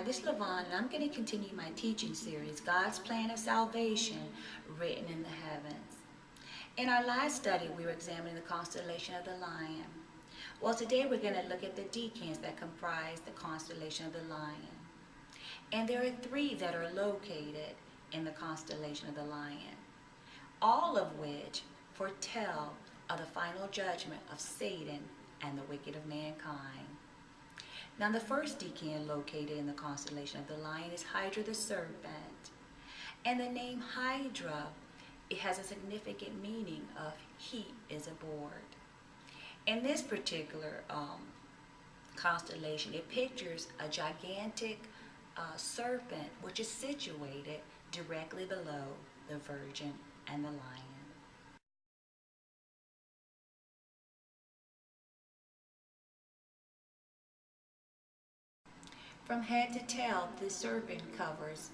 this is Lavon, and I'm going to continue my teaching series, God's Plan of Salvation, Written in the Heavens. In our last study, we were examining the constellation of the Lion. Well, today we're going to look at the decans that comprise the constellation of the Lion. And there are three that are located in the constellation of the Lion, all of which foretell of the final judgment of Satan and the wicked of mankind. Now, the first decan located in the constellation of the Lion is Hydra the serpent. And the name Hydra, it has a significant meaning of he is aboard. In this particular constellation, it pictures a gigantic serpent which is situated directly below the Virgin and the Lion. From head to tail, the serpent covers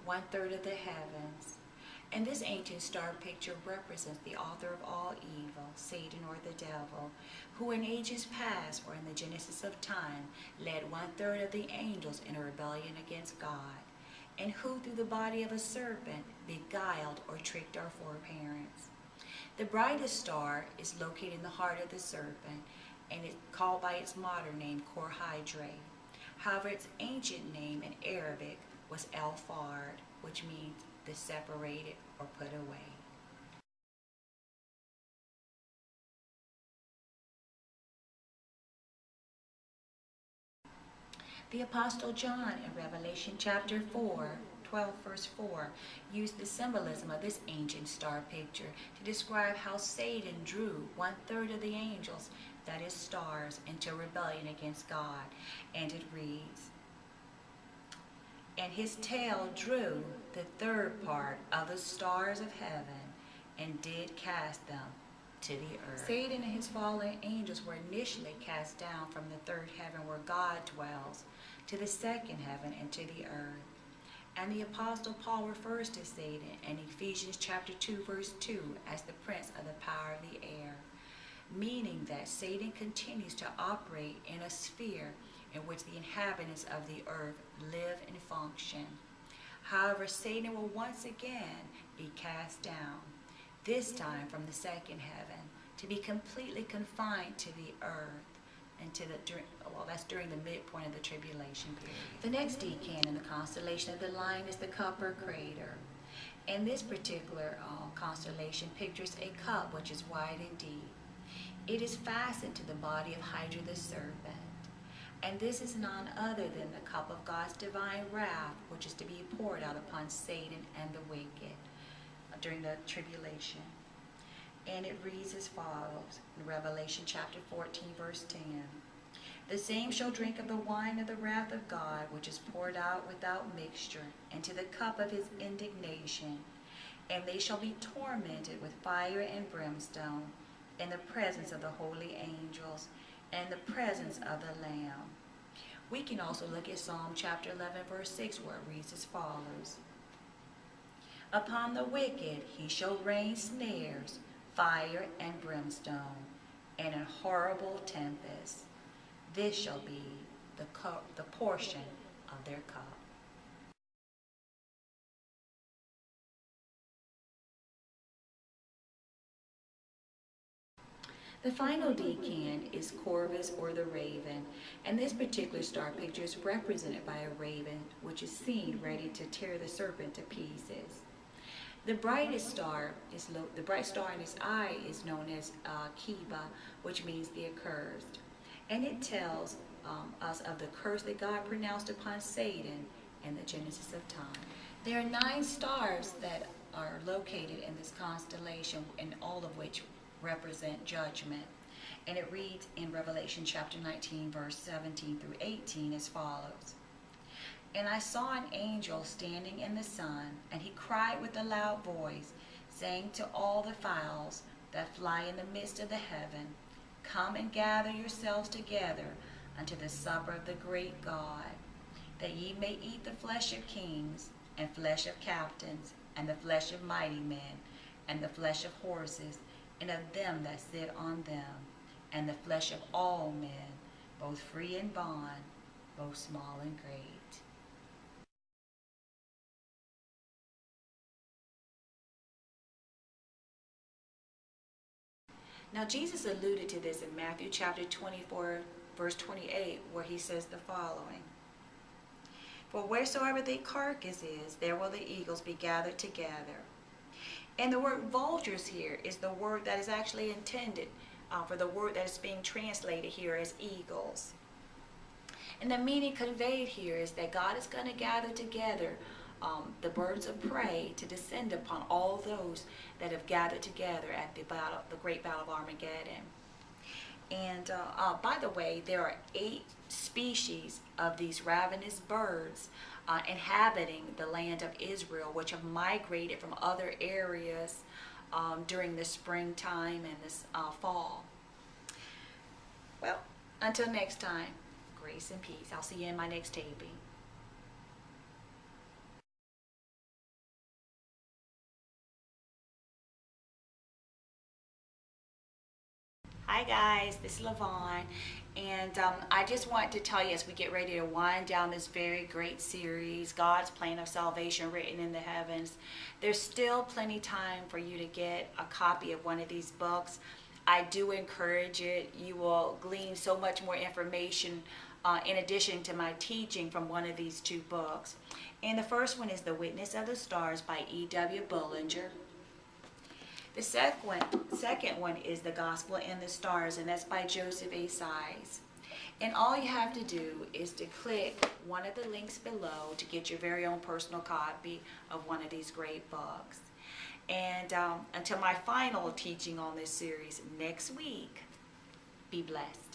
1/3 of the heavens. And this ancient star picture represents the author of all evil, Satan or the devil, who in ages past or in the genesis of time led 1/3 of the angels in a rebellion against God, and who through the body of a serpent beguiled or tricked our foreparents. The brightest star is located in the heart of the serpent, and it's called by its modern name Cor Hydrae. However, its ancient name in Arabic was El-Fard, which means the separated or put away. The Apostle John in Revelation chapter 12 verse 4, used the symbolism of this ancient star picture to describe how Satan drew 1/3 of the angels, that is stars, into rebellion against God. And it reads, "And his tail drew the 3rd part of the stars of heaven and did cast them to the earth." Satan and his fallen angels were initially cast down from the 3rd heaven where God dwells to the 2nd heaven and to the earth. And the Apostle Paul refers to Satan in Ephesians chapter 2 verse 2 as the prince of the power of the air, meaning that Satan continues to operate in a sphere in which the inhabitants of the earth live and function. However, Satan will once again be cast down, this time from the 2nd heaven, to be completely confined to the earth until that's during the midpoint of the tribulation period. The next decan in the constellation of the Lion is the Copper Crater. And this particular constellation pictures a cup which is wide and deep. It is fastened to the body of Hydra the serpent. And this is none other than the cup of God's divine wrath, which is to be poured out upon Satan and the wicked during the tribulation. And it reads as follows in Revelation chapter 14 verse 10. "The same shall drink of the wine of the wrath of God, which is poured out without mixture into the cup of his indignation. And they shall be tormented with fire and brimstone in the presence of the holy angels and the presence of the Lamb." We can also look at Psalm chapter 11 verse 6 where it reads as follows. "Upon the wicked he shall rain snares, fire and brimstone, and a horrible tempest. This shall be the portion of their cup." The final decan is Corvus or the raven, and this particular star picture is represented by a raven which is seen ready to tear the serpent to pieces. The brightest star the bright star in his eye is known as Kiba, which means the accursed, and it tells us of the curse that God pronounced upon Satan in the genesis of time. There are 9 stars that are located in this constellation, and all of which represent judgment. And it reads in Revelation chapter 19 verse 17 through 18 as follows. "And I saw an angel standing in the sun, and he cried with a loud voice, saying to all the fowls that fly in the midst of the heaven, Come and gather yourselves together unto the supper of the great God, that ye may eat the flesh of kings, and flesh of captains, and the flesh of mighty men, and the flesh of horses, and of them that sit on them, and the flesh of all men, both free and bond, both small and great." Now Jesus alluded to this in Matthew chapter 24, verse 28, where he says the following. For wheresoever the carcass is, there will the eagles be gathered together. And the word vultures here is the word that is actually intended for the word that is being translated here as eagles. And the meaning conveyed here is that God is going to gather together the birds of prey to descend upon all those that have gathered together at the great battle of Armageddon. And by the way, there are 8 species of these ravenous birds inhabiting the land of Israel, which have migrated from other areas during the springtime and this fall. Well, until next time, grace and peace. I'll see you in my next taping. Hi guys, this is Lavon, and I just want to tell you as we get ready to wind down this very great series, God's Plan of Salvation Written in the Heavens, there's still plenty time for you to get a copy of one of these books. I do encourage it. You will glean so much more information in addition to my teaching from one of these 2 books. And the first one is The Witness of the Stars by E.W. Bullinger. The second one is The Gospel in the Stars, and that's by Joseph A. Size. And all you have to do is to click one of the links below to get your very own personal copy of one of these great books. And until my final teaching on this series next week, be blessed.